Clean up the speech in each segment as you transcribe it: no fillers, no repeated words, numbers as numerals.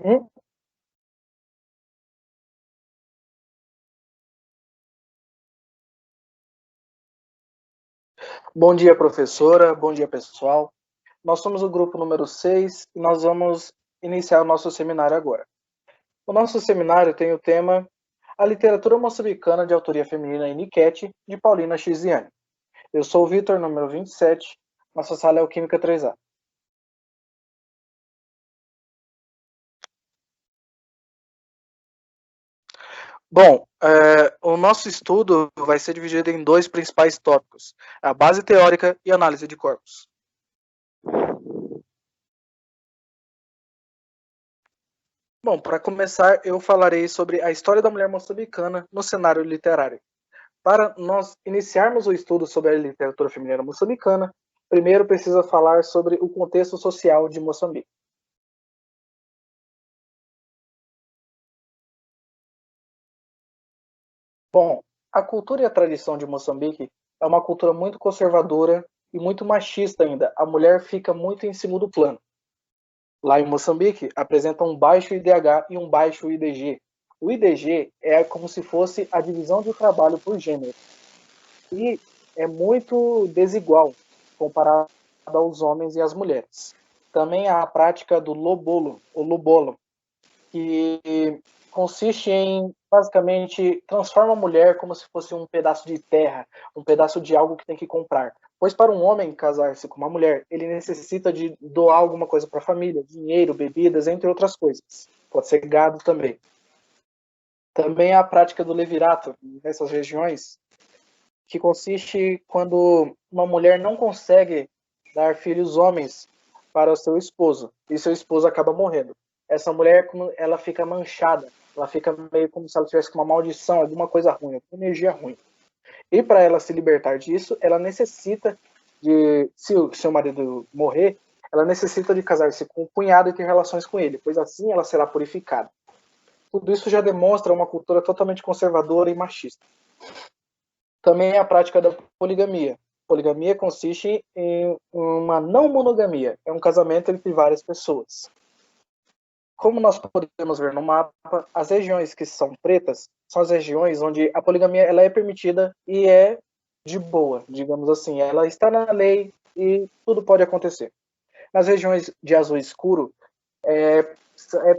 Hum? Bom dia, professora. Bom dia, pessoal. Nós somos o grupo número 6 e nós vamos iniciar o nosso seminário agora. O nosso seminário tem o tema A Literatura Moçambicana de Autoria Feminina em Niquete, de Paulina Chiziane. Eu sou o Vitor, número 27. Nossa sala é o Química 3A. Bom, o nosso estudo vai ser dividido em dois principais tópicos: a base teórica e análise de corpos. Bom, para começar, eu falarei sobre a história da mulher moçambicana no cenário literário. Para nós iniciarmos o estudo sobre a literatura feminina moçambicana, primeiro precisa falar sobre o contexto social de Moçambique. Bom, a cultura e a tradição de Moçambique é uma cultura muito conservadora e muito machista ainda. A mulher fica muito em segundo plano. Lá em Moçambique, apresenta um baixo IDH e um baixo IDG. O IDG é como se fosse a divisão de trabalho por gênero. E é muito desigual comparado aos homens e às mulheres. Também há a prática do lobolo, ou lobolo, que consiste em, basicamente, transforma a mulher como se fosse um pedaço de terra, um pedaço de algo que tem que comprar. Pois para um homem casar-se com uma mulher, ele necessita de doar alguma coisa para a família, dinheiro, bebidas, entre outras coisas. Pode ser gado também. Também há a prática do levirato nessas regiões, que consiste quando uma mulher não consegue dar filhos homens para o seu esposo e seu esposo acaba morrendo. Essa mulher, ela fica manchada, ela fica meio como se ela tivesse com uma maldição, alguma coisa ruim, alguma energia ruim. E para ela se libertar disso, ela necessita de, se o seu marido morrer, ela necessita de casar-se com o cunhado e ter relações com ele, pois assim ela será purificada. Tudo isso já demonstra uma cultura totalmente conservadora e machista. Também a prática da poligamia. Poligamia consiste em uma não monogamia, é um casamento entre várias pessoas. Como nós podemos ver no mapa, as regiões que são pretas são as regiões onde a poligamia ela é permitida e é de boa, digamos assim. Ela está na lei e tudo pode acontecer. Nas regiões de azul escuro,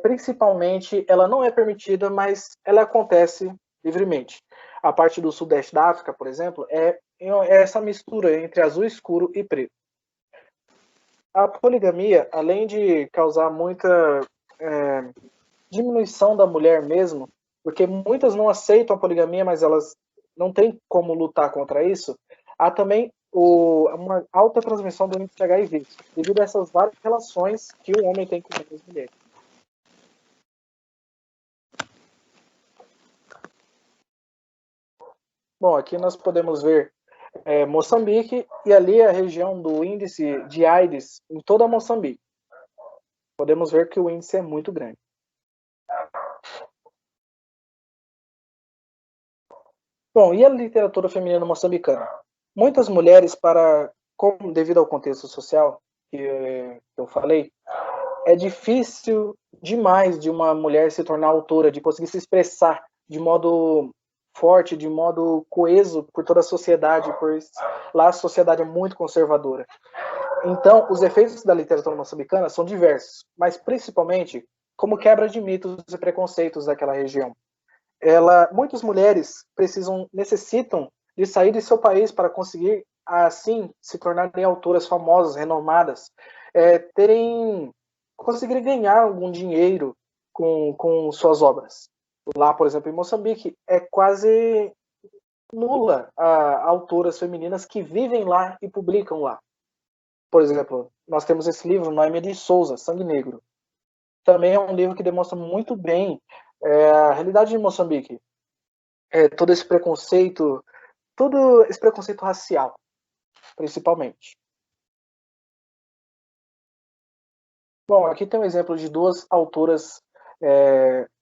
principalmente, ela não é permitida, mas ela acontece livremente. A parte do sudeste da África, por exemplo, é essa mistura entre azul escuro e preto. A poligamia, além de causar muita é, diminuição da mulher mesmo, porque muitas não aceitam a poligamia, mas elas não têm como lutar contra isso, há também uma alta transmissão do índice de HIV, devido a essas várias relações que o homem tem com as mulheres. Bom, aqui nós podemos ver Moçambique e ali a região do índice de AIDS em toda Moçambique. Podemos ver que o índice é muito grande. Bom, e a literatura feminina moçambicana? Muitas mulheres, devido ao contexto social que eu falei, é difícil demais de uma mulher se tornar autora, de conseguir se expressar de modo forte, de modo coeso por toda a sociedade, pois lá a sociedade é muito conservadora. Então, os efeitos da literatura moçambicana são diversos, mas principalmente como quebra de mitos e preconceitos daquela região. Muitas mulheres necessitam de sair de seu país para conseguir, assim, se tornarem autoras famosas, renomadas, conseguirem ganhar algum dinheiro com suas obras. Lá, por exemplo, em Moçambique, é quase nula a autoras femininas que vivem lá e publicam lá. Por exemplo, nós temos esse livro, Noêmia de Souza, Sangue Negro. Também é um livro que demonstra muito bem a realidade de Moçambique. Todo esse preconceito, todo esse preconceito racial, principalmente. Bom, aqui tem um exemplo de duas autoras,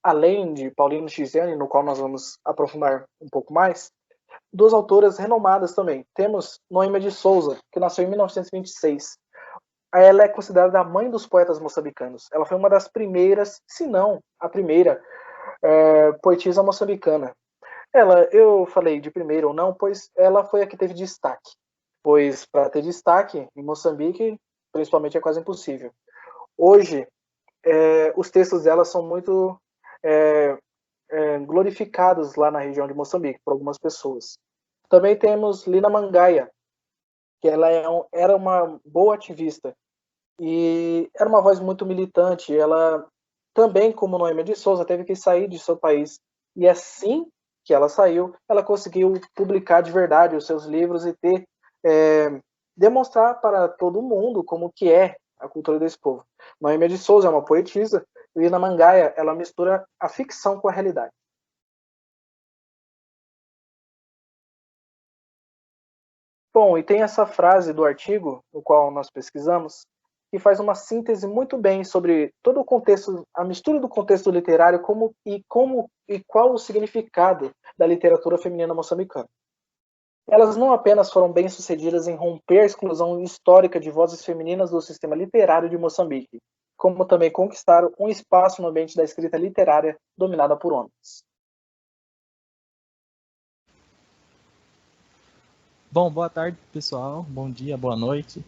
além de Paulino Xiziane, no qual nós vamos aprofundar um pouco mais, duas autoras renomadas também. Temos Noêmia de Souza, que nasceu em 1926. ela é considerada a mãe dos poetas moçambicanos. Ela foi uma das primeiras, se não a primeira, poetisa moçambicana. Eu falei de primeira ou não, pois ela foi a que teve destaque. Pois para ter destaque em Moçambique, principalmente, é quase impossível. Hoje, os textos dela são muito glorificados lá na região de Moçambique por algumas pessoas. Também temos Lina Mangaia, que ela era uma boa ativista e era uma voz muito militante. Ela também, como Noêmia de Souza, teve que sair de seu país. E assim que ela saiu, ela conseguiu publicar de verdade os seus livros e demonstrar para todo mundo como que é a cultura desse povo. Noêmia de Souza é uma poetisa e Lina Mangaia, ela mistura a ficção com a realidade. Bom, e tem essa frase do artigo, no qual nós pesquisamos, que faz uma síntese muito bem sobre todo o contexto, a mistura do contexto literário como e qual o significado da literatura feminina moçambicana. Elas não apenas foram bem-sucedidas em romper a exclusão histórica de vozes femininas do sistema literário de Moçambique, como também conquistaram um espaço no ambiente da escrita literária dominada por homens. Bom, boa tarde, pessoal. Bom dia, boa noite.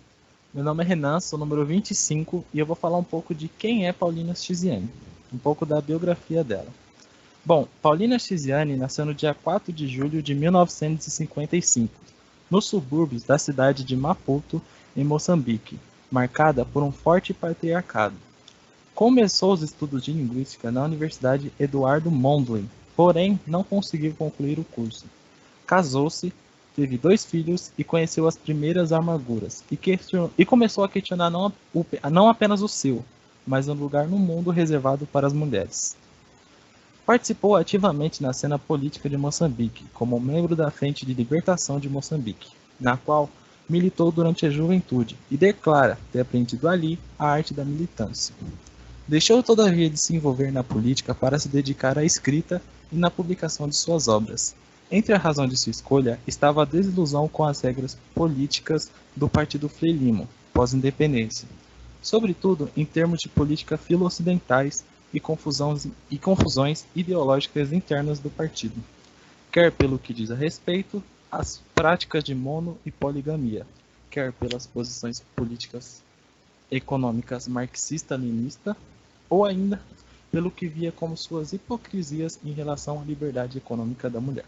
Meu nome é Renan, sou o número 25 e eu vou falar um pouco de quem é Paulina Chiziane, um pouco da biografia dela. Bom, Paulina Chiziane nasceu no dia 4 de julho de 1955, nos subúrbios da cidade de Maputo, em Moçambique, marcada por um forte patriarcado. Começou os estudos de linguística na Universidade Eduardo Mondlane, porém não conseguiu concluir o curso. Casou-se, teve 2 filhos e conheceu as primeiras amarguras, e começou a questionar não apenas o seu, mas um lugar no mundo reservado para as mulheres. Participou ativamente na cena política de Moçambique, como membro da Frente de Libertação de Moçambique, na qual militou durante a juventude e declara ter aprendido ali a arte da militância. Deixou todavia de se envolver na política para se dedicar à escrita e na publicação de suas obras. Entre a razão de sua escolha estava a desilusão com as regras políticas do Partido Frelimo, pós-independência, sobretudo em termos de política filo-ocidentais e confusões ideológicas internas do partido, quer pelo que diz a respeito às práticas de mono e poligamia, quer pelas posições políticas econômicas marxista-leninista, ou ainda pelo que via como suas hipocrisias em relação à liberdade econômica da mulher.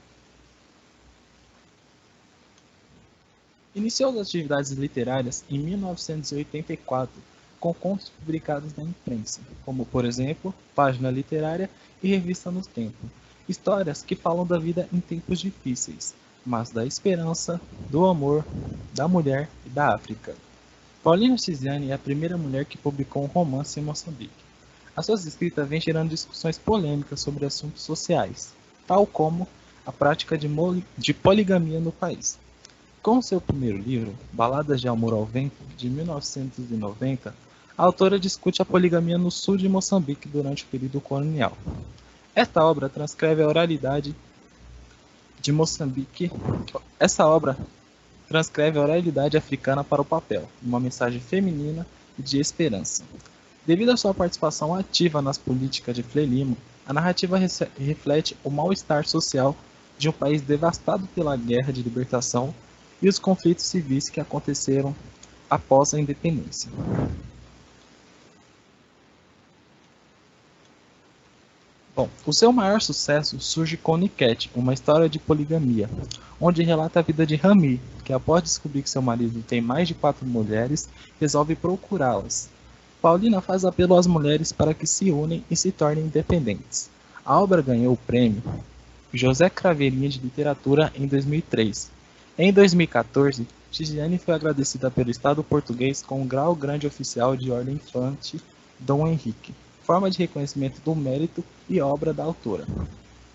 Iniciou as atividades literárias em 1984, com contos publicados na imprensa, como, por exemplo, Página Literária e Revista no Tempo. Histórias que falam da vida em tempos difíceis, mas da esperança, do amor, da mulher e da África. Paulina Chiziane é a primeira mulher que publicou um romance em Moçambique. As suas escritas vêm gerando discussões polêmicas sobre assuntos sociais, tal como a prática de poligamia no país. Com seu primeiro livro, Baladas de Amor ao Vento, de 1990, a autora discute a poligamia no sul de Moçambique durante o período colonial. Esta obra transcreve a oralidade de Moçambique. Essa obra transcreve a oralidade africana para o papel, uma mensagem feminina e de esperança. Devido à sua participação ativa nas políticas de Frelimo, a narrativa reflete o mal-estar social de um país devastado pela guerra de libertação e os conflitos civis que aconteceram após a independência. Bom, o seu maior sucesso surge com Niket, uma história de poligamia, onde relata a vida de Rami, que após descobrir que seu marido tem mais de 4 mulheres, resolve procurá-las. Paulina faz apelo às mulheres para que se unem e se tornem independentes. A obra ganhou o prêmio José Craveirinha de Literatura em 2003. Em 2014, Chiziane foi agradecida pelo Estado português com o grau grande oficial de Ordem Infante Dom Henrique, forma de reconhecimento do mérito e obra da autora.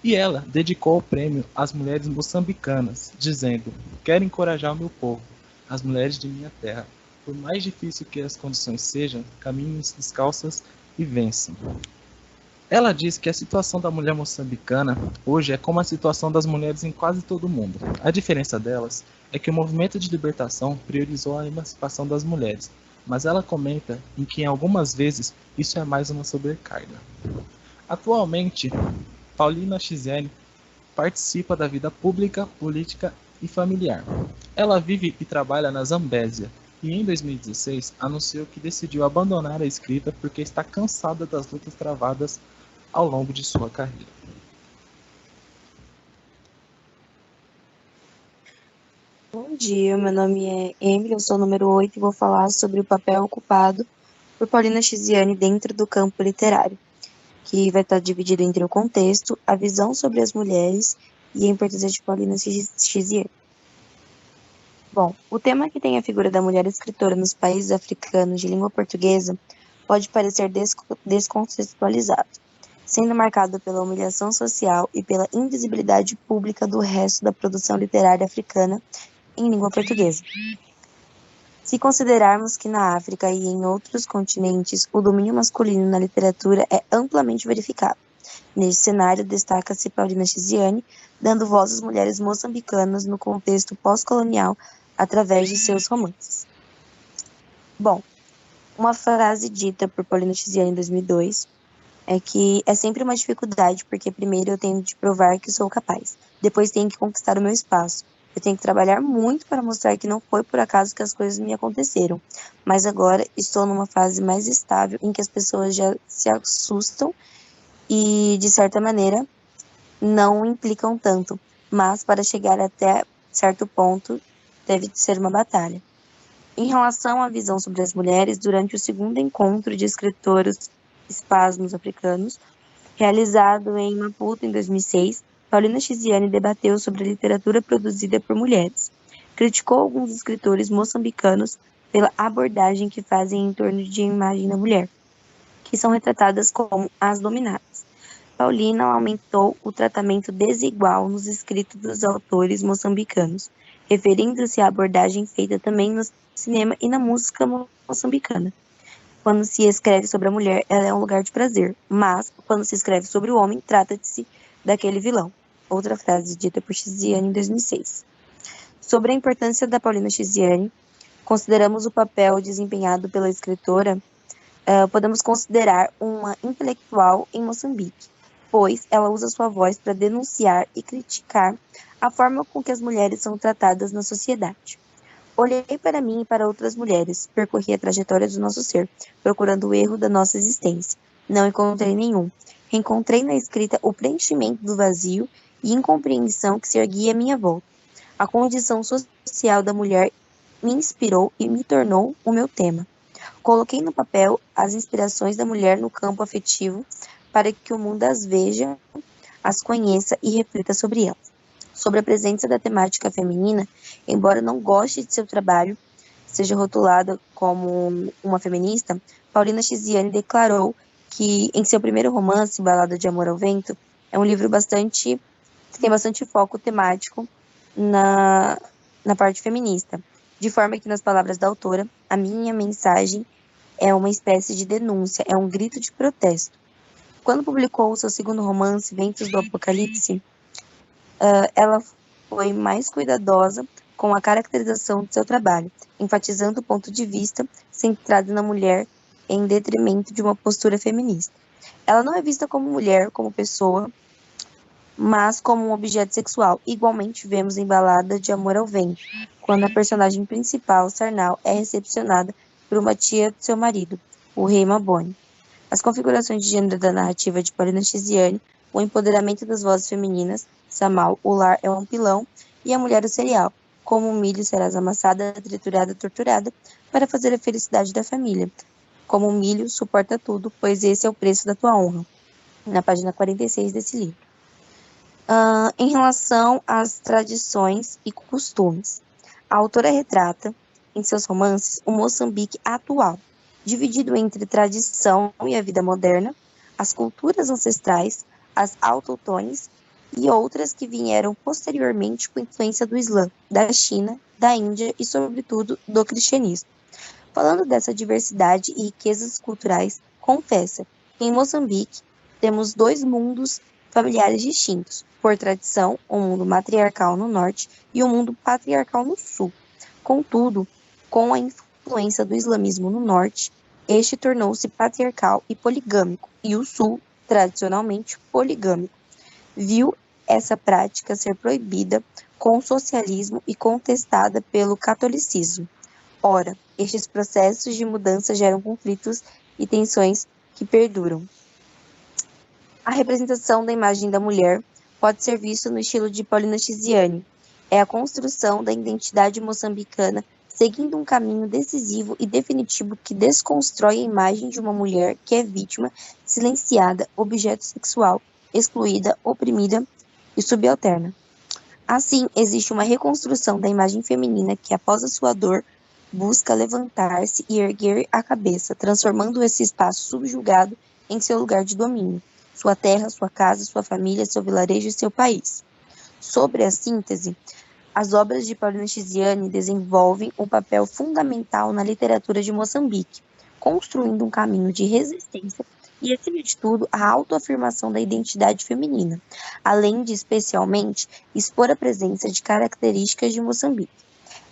E ela dedicou o prêmio às mulheres moçambicanas, dizendo: "Quero encorajar o meu povo, as mulheres de minha terra. Por mais difícil que as condições sejam, caminhem descalças e vençam." Ela diz que a situação da mulher moçambicana hoje é como a situação das mulheres em quase todo o mundo. A diferença delas é que o movimento de libertação priorizou a emancipação das mulheres, mas ela comenta em que algumas vezes isso é mais uma sobrecarga. Atualmente, Paulina Xiziane participa da vida pública, política e familiar. Ela vive e trabalha na Zambésia e em 2016 anunciou que decidiu abandonar a escrita porque está cansada das lutas travadas ao longo de sua carreira. Bom dia, meu nome é Emily, eu sou o número 8 e vou falar sobre o papel ocupado por Paulina Xiziane dentro do campo literário, que vai estar dividido entre o contexto, a visão sobre as mulheres e a importância de Paulina Xiziane. Bom, o tema que tem a figura da mulher escritora nos países africanos de língua portuguesa pode parecer descontextualizado, sendo marcado pela humilhação social e pela invisibilidade pública do resto da produção literária africana em língua portuguesa. Se considerarmos que na África e em outros continentes o domínio masculino na literatura é amplamente verificado. Neste cenário, destaca-se Paulina Xiziane, dando voz às mulheres moçambicanas no contexto pós-colonial através de seus romances. Bom, uma frase dita por Paulina Xiziane em 2002 é que é sempre uma dificuldade, porque primeiro eu tenho de provar que sou capaz, depois tenho que conquistar o meu espaço. Eu tenho que trabalhar muito para mostrar que não foi por acaso que as coisas me aconteceram, mas agora estou numa fase mais estável em que as pessoas já se assustam e, de certa maneira, não implicam tanto, mas para chegar até certo ponto deve ser uma batalha. Em relação à visão sobre as mulheres, durante o segundo encontro de escritores espasmos africanos, realizado em Maputo em 2006, Paulina Xiziane debateu sobre a literatura produzida por mulheres. Criticou alguns escritores moçambicanos pela abordagem que fazem em torno de imagem da mulher, que são retratadas como as dominadas. Paulina aumentou o tratamento desigual nos escritos dos autores moçambicanos, referindo-se à abordagem feita também no cinema e na música moçambicana. Quando se escreve sobre a mulher, ela é um lugar de prazer, mas quando se escreve sobre o homem, trata-se daquele vilão. Outra frase dita por Xiziane em 2006. Sobre a importância da Paulina Xiziane, consideramos o papel desempenhado pela escritora, podemos considerar uma intelectual em Moçambique, pois ela usa sua voz para denunciar e criticar a forma com que as mulheres são tratadas na sociedade. Olhei para mim e para outras mulheres, percorri a trajetória do nosso ser, procurando o erro da nossa existência. Não encontrei nenhum. Reencontrei na escrita o preenchimento do vazio e incompreensão que se erguia à minha volta. A condição social da mulher me inspirou e me tornou o meu tema. Coloquei no papel as inspirações da mulher no campo afetivo para que o mundo as veja, as conheça e reflita sobre elas. Sobre a presença da temática feminina, embora não goste de seu trabalho, seja rotulada como uma feminista, Paulina Xiziane declarou que, em seu primeiro romance, Balada de Amor ao Vento, é um livro que tem bastante foco temático na parte feminista, de forma que, nas palavras da autora, a minha mensagem é uma espécie de denúncia, é um grito de protesto. Quando publicou o seu segundo romance, Ventos do Apocalipse, ela foi mais cuidadosa com a caracterização do seu trabalho, enfatizando o ponto de vista centrado na mulher em detrimento de uma postura feminista. Ela não é vista como mulher, como pessoa, mas como um objeto sexual. Igualmente vemos em Balada de Amor ao Vento, quando a personagem principal, Sarnau, é recepcionada por uma tia do seu marido, o rei Maboni. As configurações de gênero da narrativa de Paulina Xiziane, o empoderamento das vozes femininas, Samal, o lar é um pilão, e a mulher o cereal, como o milho serás amassada, triturada, torturada, para fazer a felicidade da família. Como o milho suporta tudo, pois esse é o preço da tua honra. Na página 46 desse livro. Em relação às tradições e costumes, a autora retrata, em seus romances, o Moçambique atual, dividido entre tradição e a vida moderna, as culturas ancestrais, as autotones e outras que vieram posteriormente com influência do Islã, da China, da Índia e, sobretudo, do cristianismo. Falando dessa diversidade e riquezas culturais, confessa que em Moçambique temos dois mundos familiares distintos, por tradição, o mundo matriarcal no norte e o mundo patriarcal no sul. Contudo, com a influência do islamismo no norte, este tornou-se patriarcal e poligâmico, e o sul, tradicionalmente poligâmico, viu essa prática ser proibida com o socialismo e contestada pelo catolicismo. Ora, estes processos de mudança geram conflitos e tensões que perduram. A representação da imagem da mulher pode ser vista no estilo de Paulina Chiziane. É a construção da identidade moçambicana seguindo um caminho decisivo e definitivo que desconstrói a imagem de uma mulher que é vítima, silenciada, objeto sexual, excluída, oprimida e subalterna. Assim, existe uma reconstrução da imagem feminina que, após a sua dor, busca levantar-se e erguer a cabeça, transformando esse espaço subjugado em seu lugar de domínio, sua terra, sua casa, sua família, seu vilarejo e seu país. Sobre a síntese, as obras de Paulina Chiziane desenvolvem um papel fundamental na literatura de Moçambique, construindo um caminho de resistência e, acima de tudo, a autoafirmação da identidade feminina, além de, especialmente, expor a presença de características de Moçambique.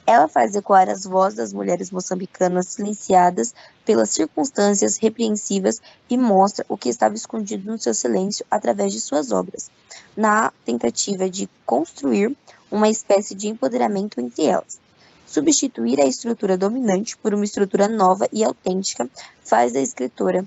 Ela faz ecoar as vozes das mulheres moçambicanas silenciadas pelas circunstâncias repreensivas e mostra o que estava escondido no seu silêncio através de suas obras, na tentativa de construir uma espécie de empoderamento entre elas. Substituir a estrutura dominante por uma estrutura nova e autêntica faz da escritora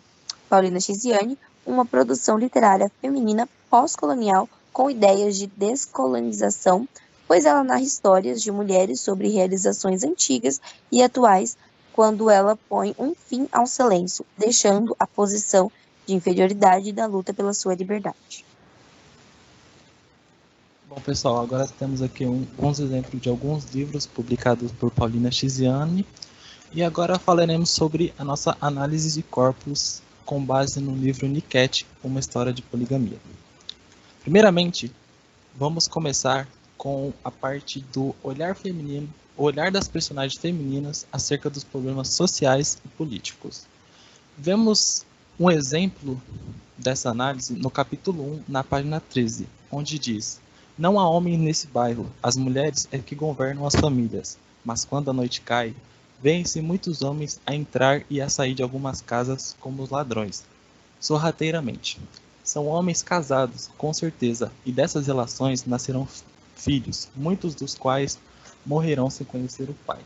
Paulina Chiziane uma produção literária feminina pós-colonial com ideias de descolonização, pois ela narra histórias de mulheres sobre realizações antigas e atuais, quando ela põe um fim ao silêncio, deixando a posição de inferioridade da luta pela sua liberdade. Bom, pessoal, agora temos aqui alguns exemplos de alguns livros publicados por Paulina Chiziane, e agora falaremos sobre a nossa análise de corpos com base no livro Niket, uma história de poligamia. Primeiramente, vamos começar com a parte do olhar feminino, o olhar das personagens femininas acerca dos problemas sociais e políticos. Vemos um exemplo dessa análise no capítulo 1, na página 13, onde diz: "Não há homem nesse bairro, as mulheres é que governam as famílias, mas quando a noite cai, vêem-se muitos homens a entrar e a sair de algumas casas como os ladrões, sorrateiramente. São homens casados, com certeza, e dessas relações nascerão filhos, muitos dos quais morrerão sem conhecer o pai."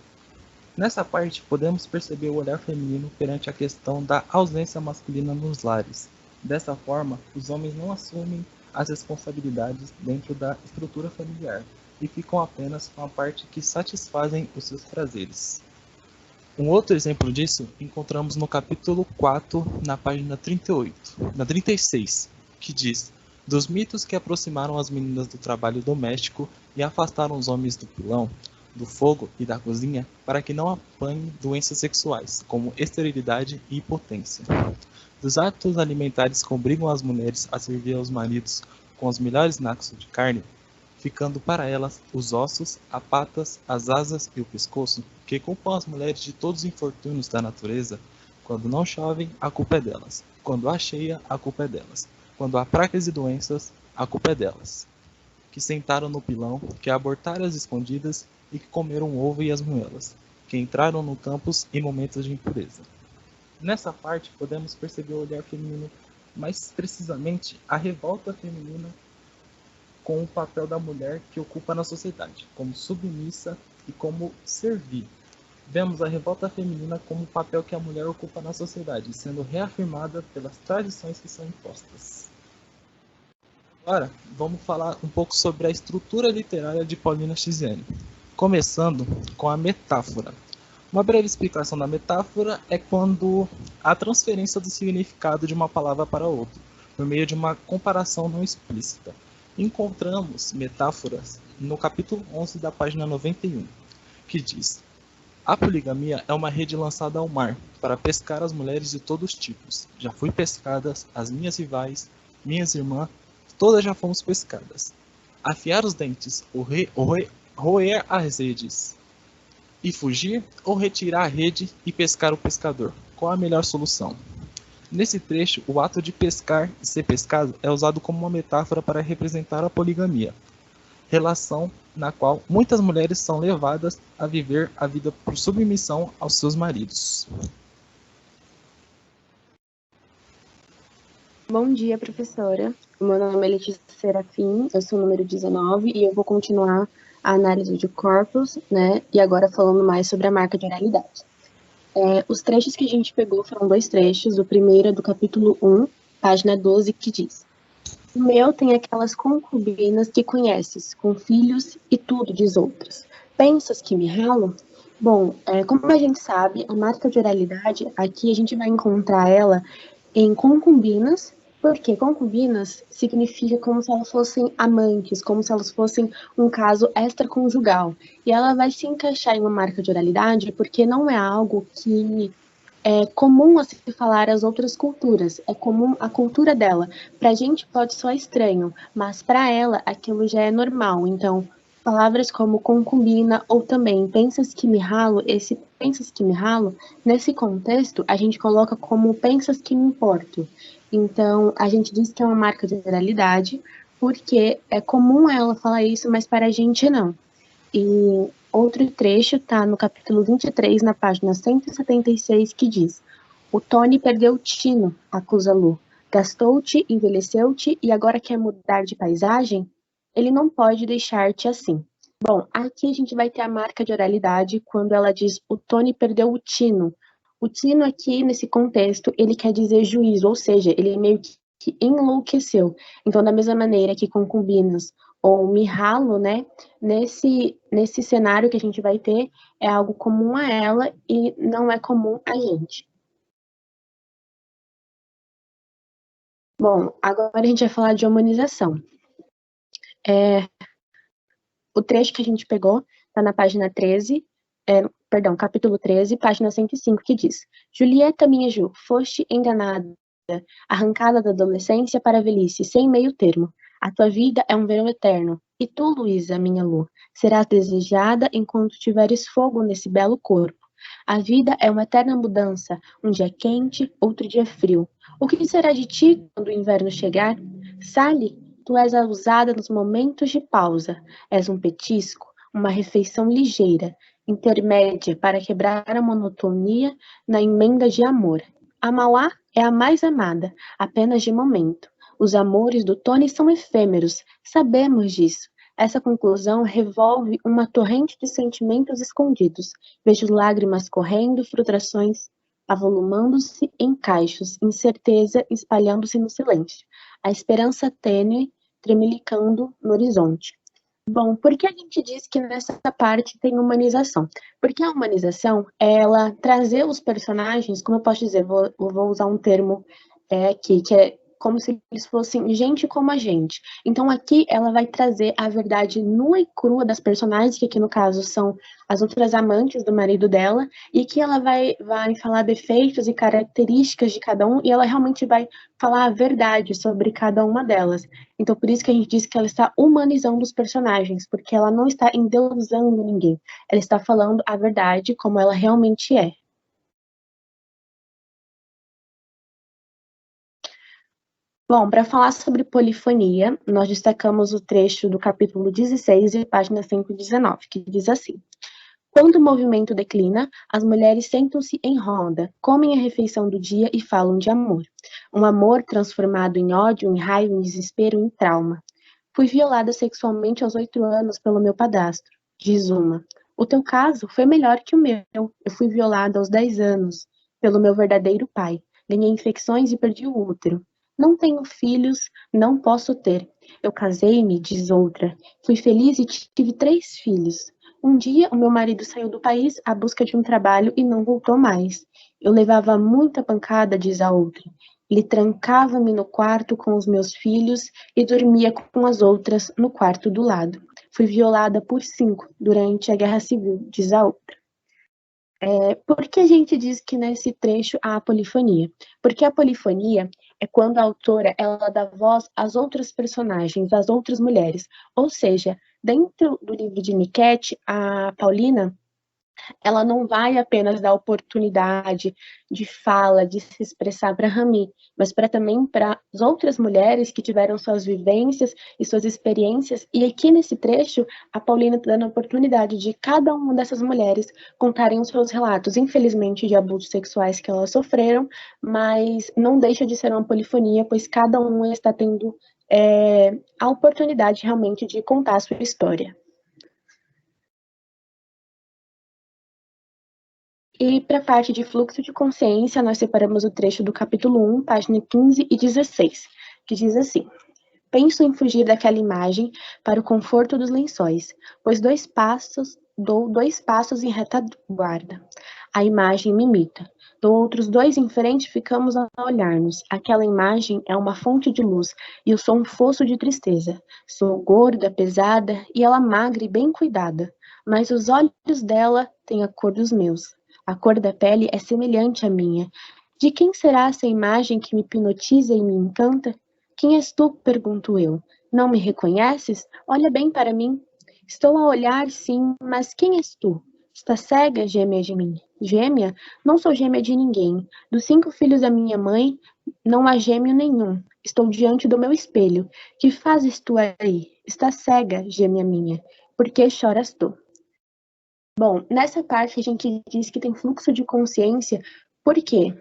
Nessa parte, podemos perceber o olhar feminino perante a questão da ausência masculina nos lares. Dessa forma, os homens não assumem as responsabilidades dentro da estrutura familiar e ficam apenas com a parte que satisfazem os seus prazeres. Um outro exemplo disso encontramos no capítulo 4, na página 36, que diz: "Dos mitos que aproximaram as meninas do trabalho doméstico e afastaram os homens do pilão, do fogo e da cozinha, para que não apanhem doenças sexuais, como esterilidade e impotência. Dos hábitos alimentares que obrigam as mulheres a servir aos maridos com os melhores nacos de carne, ficando para elas os ossos, as patas, as asas e o pescoço, que culpam as mulheres de todos os infortúnios da natureza. Quando não chovem, a culpa é delas. Quando há cheia, a culpa é delas. Quando há pragas e doenças, a culpa é delas. Que sentaram no pilão, que abortaram as escondidas e que comeram o ovo e as moelas, que entraram no campus em momentos de impureza." Nessa parte, podemos perceber o olhar feminino, mais precisamente a revolta feminina com o papel da mulher que ocupa na sociedade, como submissa e como servir. Vemos a revolta feminina como o papel que a mulher ocupa na sociedade, sendo reafirmada pelas tradições que são impostas. Agora, vamos falar um pouco sobre a estrutura literária de Paulina Chiziane, começando com a metáfora. Uma breve explicação da metáfora é quando há transferência do significado de uma palavra para outra, por meio de uma comparação não explícita. Encontramos metáforas no capítulo 11 da página 91, que diz: "A poligamia é uma rede lançada ao mar para pescar as mulheres de todos os tipos. Já fui pescadas, as minhas rivais, minhas irmãs, todas já fomos pescadas. Afiar os dentes, roer as redes e fugir, ou retirar a rede e pescar o pescador. Qual a melhor solução?" Nesse trecho, o ato de pescar e ser pescado é usado como uma metáfora para representar a poligamia, relação na qual muitas mulheres são levadas a viver a vida por submissão aos seus maridos. Bom dia, professora. O meu nome é Letícia Serafim, eu sou o número 19 e eu vou continuar a análise de corpos, né? E agora falando mais sobre a marca de oralidade. Os trechos que a gente pegou foram 2 trechos. O primeiro é do capítulo 1, página 12, que diz: O meu tem aquelas concubinas que conheces, com filhos e tudo, diz outras. Pensas que me ralo? Bom, como a gente sabe, a marca de oralidade, aqui a gente vai encontrar ela em concubinas, porque concubinas significa como se elas fossem amantes, como se elas fossem um caso extraconjugal. E ela vai se encaixar em uma marca de oralidade porque não é algo que é comum a se falar às outras culturas, é comum a cultura dela. Para a gente pode soar estranho, mas para ela aquilo já é normal. Então, palavras como concubina ou também pensas que me ralo, esse pensas que me ralo, nesse contexto a gente coloca como pensas que me importo. Então, a gente diz que é uma marca de oralidade, porque é comum ela falar isso, mas para a gente não. E outro trecho está no capítulo 23, na página 176, que diz: O Tony perdeu o tino, acusa Lu. Gastou-te, envelheceu-te e agora quer mudar de paisagem? Ele não pode deixar-te assim. Bom, aqui a gente vai ter a marca de oralidade quando ela diz o Tony perdeu o tino. O tino aqui, nesse contexto, ele quer dizer juízo, ou seja, ele meio que enlouqueceu. Então, da mesma maneira que concubinas ou mirralo, né, nesse cenário que a gente vai ter, é algo comum a ela e não é comum a gente. Bom, agora a gente vai falar de humanização. O trecho que a gente pegou está na página 13, capítulo 13, página 105, que diz: Julieta, minha Ju, foste enganada, arrancada da adolescência para a velhice, sem meio termo. A tua vida é um verão eterno. E tu, Luísa, minha Lu, serás desejada enquanto tiveres fogo nesse belo corpo. A vida é uma eterna mudança, um dia quente, outro dia frio. O que será de ti quando o inverno chegar? Sally, tu és a usada nos momentos de pausa. És um petisco, uma refeição ligeira, intermédia para quebrar a monotonia na emenda de amor. A Mauá é a mais amada, apenas de momento. Os amores do Tony são efêmeros, sabemos disso. Essa conclusão revolve uma torrente de sentimentos escondidos. Vejo lágrimas correndo, frustrações avolumando-se em cachos, incerteza espalhando-se no silêncio. A esperança tênue tremelicando no horizonte. Bom, por que a gente diz que nessa parte tem humanização? Porque a humanização é ela trazer os personagens, como eu posso dizer, vou usar um termo aqui, que é como se eles fossem gente como a gente. Então aqui ela vai trazer a verdade nua e crua das personagens, que aqui no caso são as outras amantes do marido dela, e que ela vai falar defeitos e características de cada um, e ela realmente vai falar a verdade sobre cada uma delas. Então por isso que a gente diz que ela está humanizando os personagens, porque ela não está endeusando ninguém, ela está falando a verdade como ela realmente é. Bom, para falar sobre polifonia, nós destacamos o trecho do capítulo 16 e página 119, que diz assim: Quando o movimento declina, as mulheres sentam-se em roda, comem a refeição do dia e falam de amor. Um amor transformado em ódio, em raiva, em desespero, em trauma. Fui violada sexualmente aos 8 anos pelo meu padrasto, diz uma. O teu caso foi melhor que o meu. Eu fui violada aos 10 anos pelo meu verdadeiro pai. Ganhei infecções e perdi o útero. Não tenho filhos, não posso ter. Eu casei-me, diz outra. Fui feliz e tive 3 filhos. Um dia, o meu marido saiu do país à busca de um trabalho e não voltou mais. Eu levava muita pancada, diz a outra. Ele trancava-me no quarto com os meus filhos e dormia com as outras no quarto do lado. Fui violada por 5 durante a Guerra Civil, diz a outra. Por que a gente diz que nesse trecho há a polifonia? Porque a polifonia é quando a autora ela dá voz às outras personagens, às outras mulheres. Ou seja, dentro do livro de Niket, a Paulina ela não vai apenas dar oportunidade de fala, de se expressar para Rami, mas também para as outras mulheres que tiveram suas vivências e suas experiências. E aqui nesse trecho, a Paulina está dando a oportunidade de cada uma dessas mulheres contarem os seus relatos, infelizmente, de abusos sexuais que elas sofreram, mas não deixa de ser uma polifonia, pois cada uma está tendo a oportunidade realmente de contar a sua história. E para a parte de fluxo de consciência, nós separamos o trecho do capítulo 1, página 15 e 16, que diz assim: penso em fugir daquela imagem para o conforto dos lençóis, pois dou 2 passos em retaguarda. A imagem me imita. Dou outros 2 em frente, ficamos a olhar-nos. Aquela imagem é uma fonte de luz e eu sou um fosso de tristeza. Sou gorda, pesada e ela magra e bem cuidada, mas os olhos dela têm a cor dos meus. A cor da pele é semelhante à minha. De quem será essa imagem que me hipnotiza e me encanta? Quem és tu? Pergunto eu. Não me reconheces? Olha bem para mim. Estou a olhar, sim, mas quem és tu? Está cega, gêmea de mim. Gêmea? Não sou gêmea de ninguém. Dos 5 filhos da minha mãe, não há gêmeo nenhum. Estou diante do meu espelho. Que fazes tu aí? Está cega, gêmea minha. Por que choras tu? Bom, nessa parte a gente diz que tem fluxo de consciência, por quê?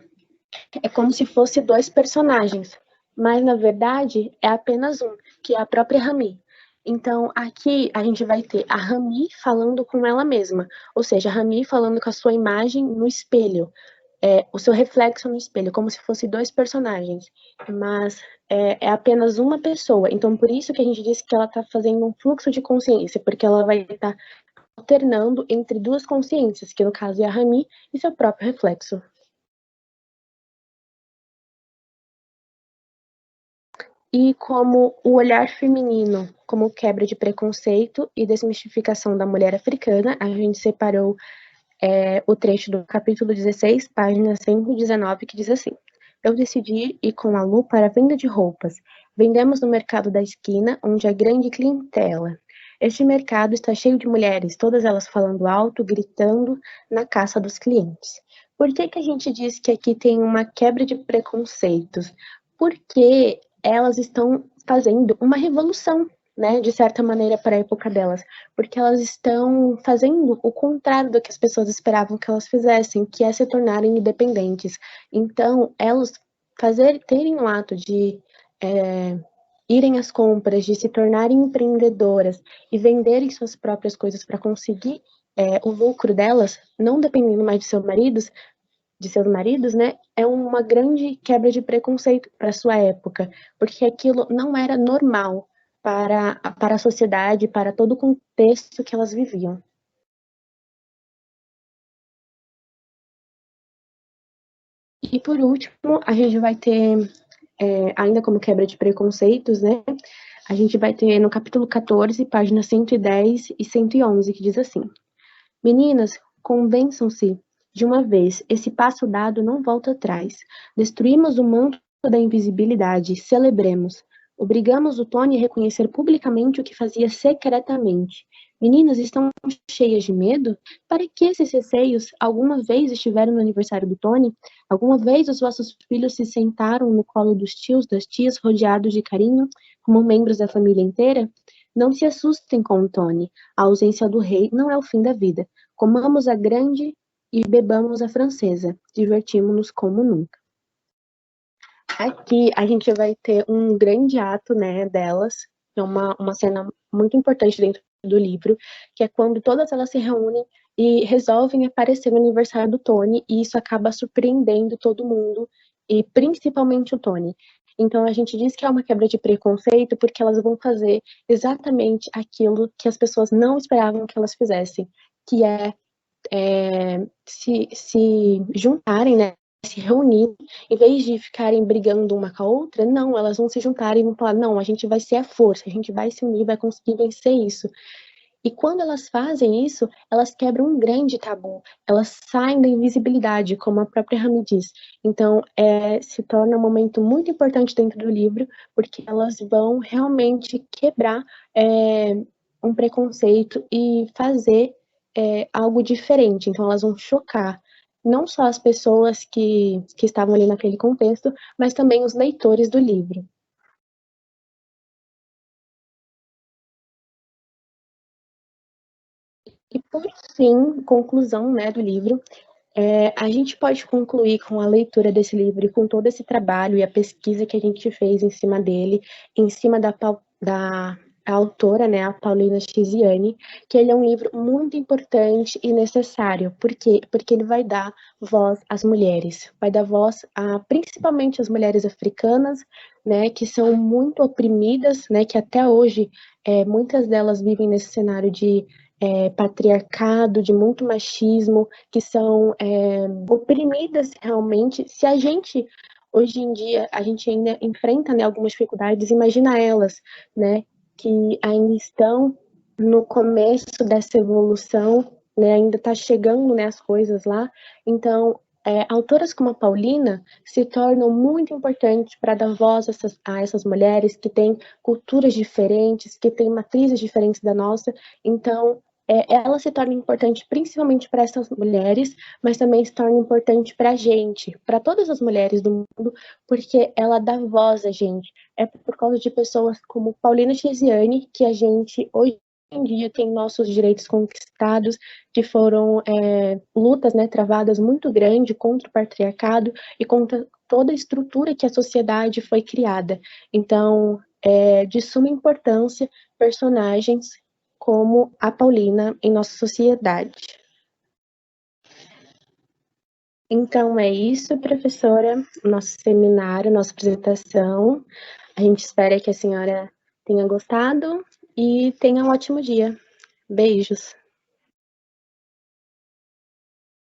É como se fosse 2 personagens, mas na verdade é apenas um, que é a própria Rami. Então aqui a gente vai ter a Rami falando com ela mesma, ou seja, a Rami falando com a sua imagem no espelho, o seu reflexo no espelho, como se fosse 2 personagens, mas é apenas uma pessoa. Então por isso que a gente diz que ela está fazendo um fluxo de consciência, porque ela vai estar alternando entre 2 consciências, que no caso é a Rami e seu próprio reflexo. E como o olhar feminino, como quebra de preconceito e desmistificação da mulher africana, a gente separou o trecho do capítulo 16, página 119, que diz assim: eu decidi ir com a Lu para a venda de roupas. Vendemos no mercado da esquina, onde há grande clientela. Este mercado está cheio de mulheres, todas elas falando alto, gritando na caça dos clientes. Por que a gente diz que aqui tem uma quebra de preconceitos? Porque elas estão fazendo uma revolução, né, de certa maneira, para a época delas, porque elas estão fazendo o contrário do que as pessoas esperavam que elas fizessem, que é se tornarem independentes. Então, elas terem o ato de irem às compras, de se tornarem empreendedoras e venderem suas próprias coisas para conseguir o lucro delas, não dependendo mais de seus maridos, né, é uma grande quebra de preconceito para sua época, porque aquilo não era normal para a sociedade, para todo o contexto que elas viviam. E por último, a gente vai ter, ainda como quebra de preconceitos, né, a gente vai ter no capítulo 14, páginas 110 e 111, que diz assim: meninas, convençam-se de uma vez, esse passo dado não volta atrás. Destruímos o manto da invisibilidade, celebremos. Obrigamos o Tony a reconhecer publicamente o que fazia secretamente. Meninas estão cheias de medo? Para que esses receios? Alguma vez estiveram no aniversário do Tony? Alguma vez os vossos filhos se sentaram no colo dos tios, das tias, rodeados de carinho, como membros da família inteira? Não se assustem com o Tony. A ausência do rei não é o fim da vida. Comamos a grande e bebamos a francesa. Divertimos-nos como nunca. Aqui a gente vai ter um grande ato, né, delas, é uma cena muito importante dentro do livro, que é quando todas elas se reúnem e resolvem aparecer no aniversário do Tony, e isso acaba surpreendendo todo mundo, e principalmente o Tony. Então a gente diz que é uma quebra de preconceito, porque elas vão fazer exatamente aquilo que as pessoas não esperavam que elas fizessem, que se juntarem, né, se reunir, em vez de ficarem brigando uma com a outra, não, elas vão se juntar e vão falar, não, a gente vai ser a força, a gente vai se unir, vai conseguir vencer isso. E quando elas fazem isso, elas quebram um grande tabu, elas saem da invisibilidade, como a própria Rami diz. Então, se torna um momento muito importante dentro do livro, porque elas vão realmente quebrar um preconceito e fazer algo diferente, então elas vão chocar não só as pessoas que estavam ali naquele contexto, mas também os leitores do livro. E por fim, conclusão, né, do livro, a gente pode concluir com a leitura desse livro e com todo esse trabalho e a pesquisa que a gente fez em cima dele, em cima da autora, né, a Paulina Chiziane, que ele é um livro muito importante e necessário. Por quê? Porque ele vai dar voz às mulheres, vai dar voz principalmente às mulheres africanas, né, que são muito oprimidas, né, que até hoje muitas delas vivem nesse cenário de patriarcado, de muito machismo, que são oprimidas realmente. Se a gente, hoje em dia, a gente ainda enfrenta, né, algumas dificuldades, imagina elas, né, que ainda estão no começo dessa evolução, né, ainda está chegando, né, as coisas lá. Então, autoras como a Paulina se tornam muito importantes para dar voz a essas mulheres que têm culturas diferentes, que têm matrizes diferentes da nossa. Então, ela se torna importante principalmente para essas mulheres, mas também se torna importante para a gente, para todas as mulheres do mundo, porque ela dá voz a gente. É por causa de pessoas como Paulina Chiziane que a gente hoje em dia tem nossos direitos conquistados, que foram lutas, né, travadas muito grandes contra o patriarcado e contra toda a estrutura que a sociedade foi criada. Então, é de suma importância personagens como a Paulina em nossa sociedade. Então é isso, professora, nosso seminário, nossa apresentação. A gente espera que a senhora tenha gostado e tenha um ótimo dia. Beijos.